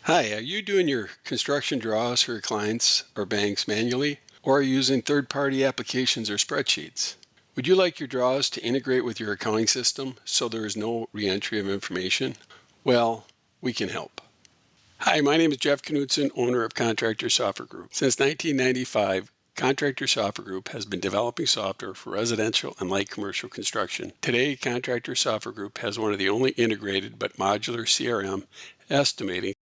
Hi, are you doing your construction draws for your clients or banks manually, or are you using third-party applications or spreadsheets? Would you like your draws to integrate with your accounting system so there is no reentry of information? Well, we can help. Hi, my name is Jeff Knudsen, owner of Contractor Software Group. Since 1995, Contractor Software Group has been developing software for residential and light commercial construction. Today, Contractor Software Group has one of the only integrated but modular CRM estimating,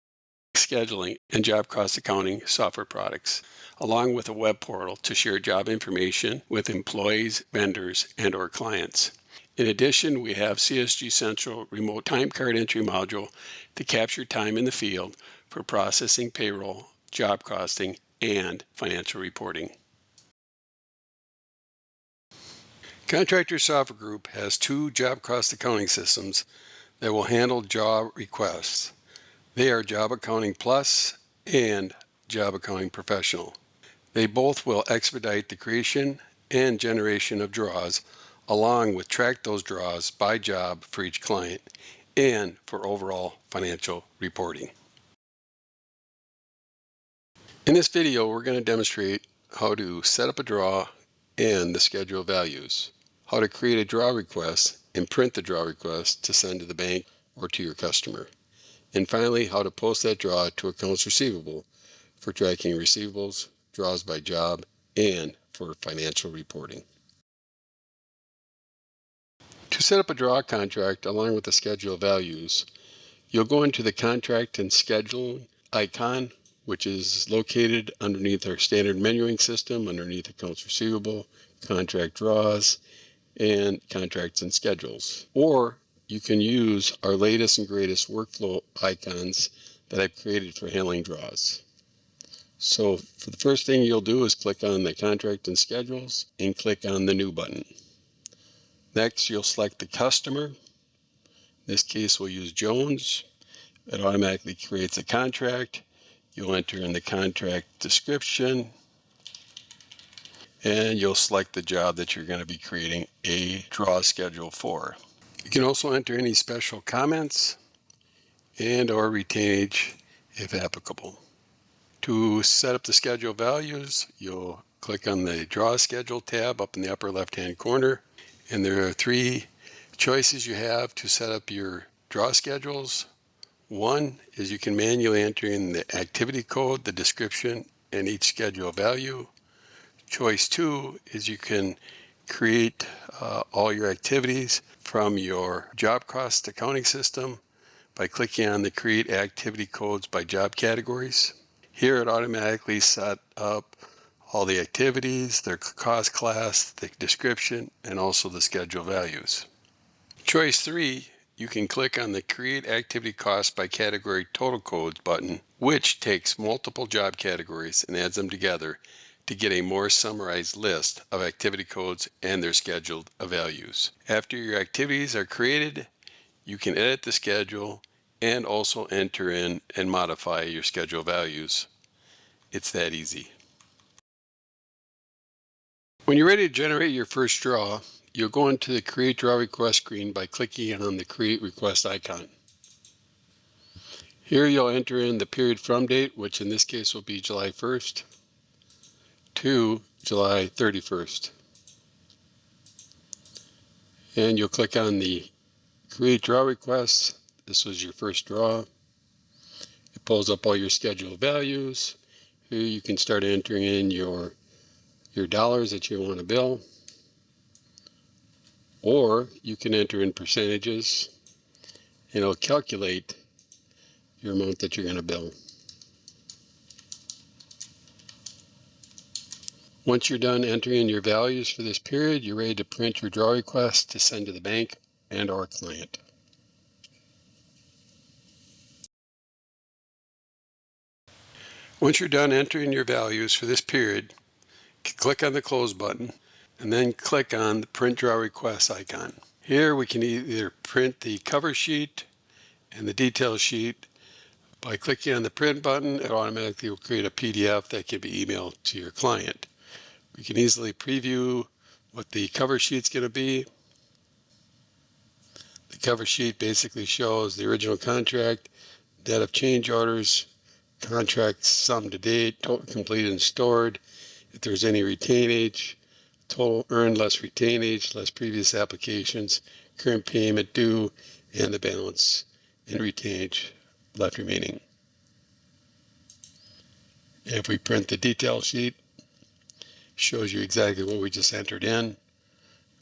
scheduling, and job cost accounting software products, along with a web portal to share job information with employees, vendors, and/or clients. In addition, we have CSG Central remote time card entry module to capture time in the field for processing payroll, job costing, and financial reporting. Contractor Software Group has two job cost accounting systems that will handle job requests. They are Job Accounting Plus and Job Accounting Professional. They both will expedite the creation and generation of draws, along with track those draws by job for each client and for overall financial reporting. In this video, we're going to demonstrate how to set up a draw and the schedule of values, how to create a draw request and print the draw request to send to the bank or to your customer, and finally, how to post that draw to accounts receivable for tracking receivables, draws by job, and for financial reporting. To set up a draw contract along with the schedule of values, you'll go into the Contract and Schedule icon, which is located underneath our standard menuing system, underneath Accounts Receivable, Contract Draws, and Contracts and Schedules. Or you can use our latest and greatest workflow icons that I've created for handling draws. So for the first thing you'll do is click on the Contract and Schedules and click on the New button. Next, you'll select the customer. In this case, we'll use Jones. It automatically creates a contract. You'll enter in the contract description, and you'll select the job that you're going to be creating a draw schedule for. You can also enter any special comments and or retainage if applicable. To set up the schedule values, you'll click on the Draw Schedule tab up in the upper left-hand corner, and there are three choices you have to set up your draw schedules. One is you can manually enter in the activity code, the description, and each schedule value. Choice two is you can create all your activities from your job cost accounting system by clicking on the Create Activity Codes by Job Categories. Here it automatically set up all the activities, their cost class, the description, and also the schedule values. Choice 3, you can click on the Create Activity Costs by Category Total Codes button, which takes multiple job categories and adds them together to get a more summarized list of activity codes and their scheduled values. After your activities are created, you can edit the schedule and also enter in and modify your schedule values. It's that easy. When you're ready to generate your first draw, you'll go into the Create Draw Request screen by clicking on the Create Request icon. Here you'll enter in the period from date, which in this case will be July 1st to July 31st. And you'll click on the Create Draw Request. This was your first draw. It pulls up all your scheduled values. Here you can start entering in your dollars that you want to bill, or you can enter in percentages and it'll calculate your amount that you're going to bill. Once you're done entering in your values for this period, you're ready to print your draw request to send to the bank and our client. Once you're done entering your values for this period, click on the Close button and then click on the Print Draw Request icon. Here we can either print the cover sheet and the detail sheet. By clicking on the Print button, it automatically will create a PDF that can be emailed to your client. We can easily preview what the cover sheet's going to be. The cover sheet basically shows the original contract, date of change orders, contract sum to date, total completed and stored, if there's any retainage, total earned less retainage, less previous applications, current payment due, and the balance in retainage left remaining. If we print the detail sheet, shows you exactly what we just entered in,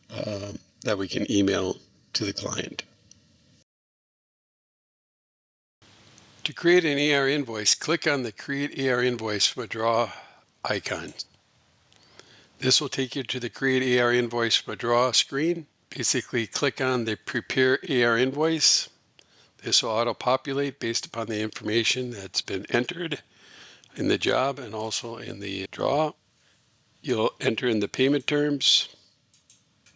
that we can email to the client. To create an AR invoice, click on the Create AR Invoice from a draw icon. This will take you to the Create AR Invoice from a draw screen. Basically, click on the Prepare AR Invoice. This will auto-populate based upon the information that's been entered in the job and also in the draw. You'll enter in the payment terms,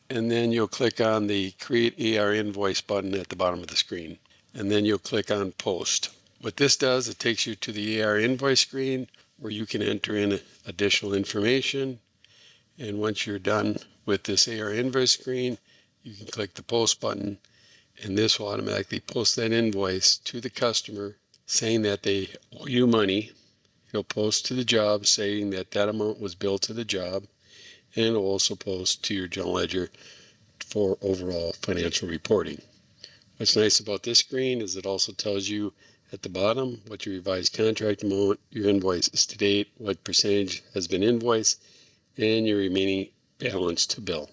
and then you'll click on the Create AR Invoice button at the bottom of the screen. And then you'll click on Post. What this does, it takes you to the AR Invoice screen where you can enter in additional information. And once you're done with this AR Invoice screen, you can click the Post button, and this will automatically post that invoice to the customer saying that they owe you money. It'll post to the job saying that that amount was billed to the job, and it'll also post to your general ledger for overall financial reporting. What's nice about this screen is it also tells you at the bottom what your revised contract amount, your invoice is to date, what percentage has been invoiced, and your remaining balance to bill.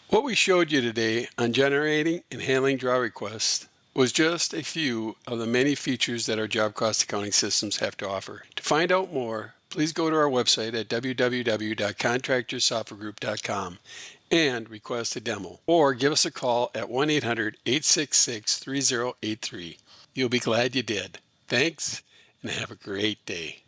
What we showed you today on generating and handling draw requests was just a few of the many features that our job cost accounting systems have to offer. To find out more, please go to our website at www.contractorsoftwaregroup.com and request a demo, or give us a call at 1-800-866-3083. You'll be glad you did. Thanks, and have a great day.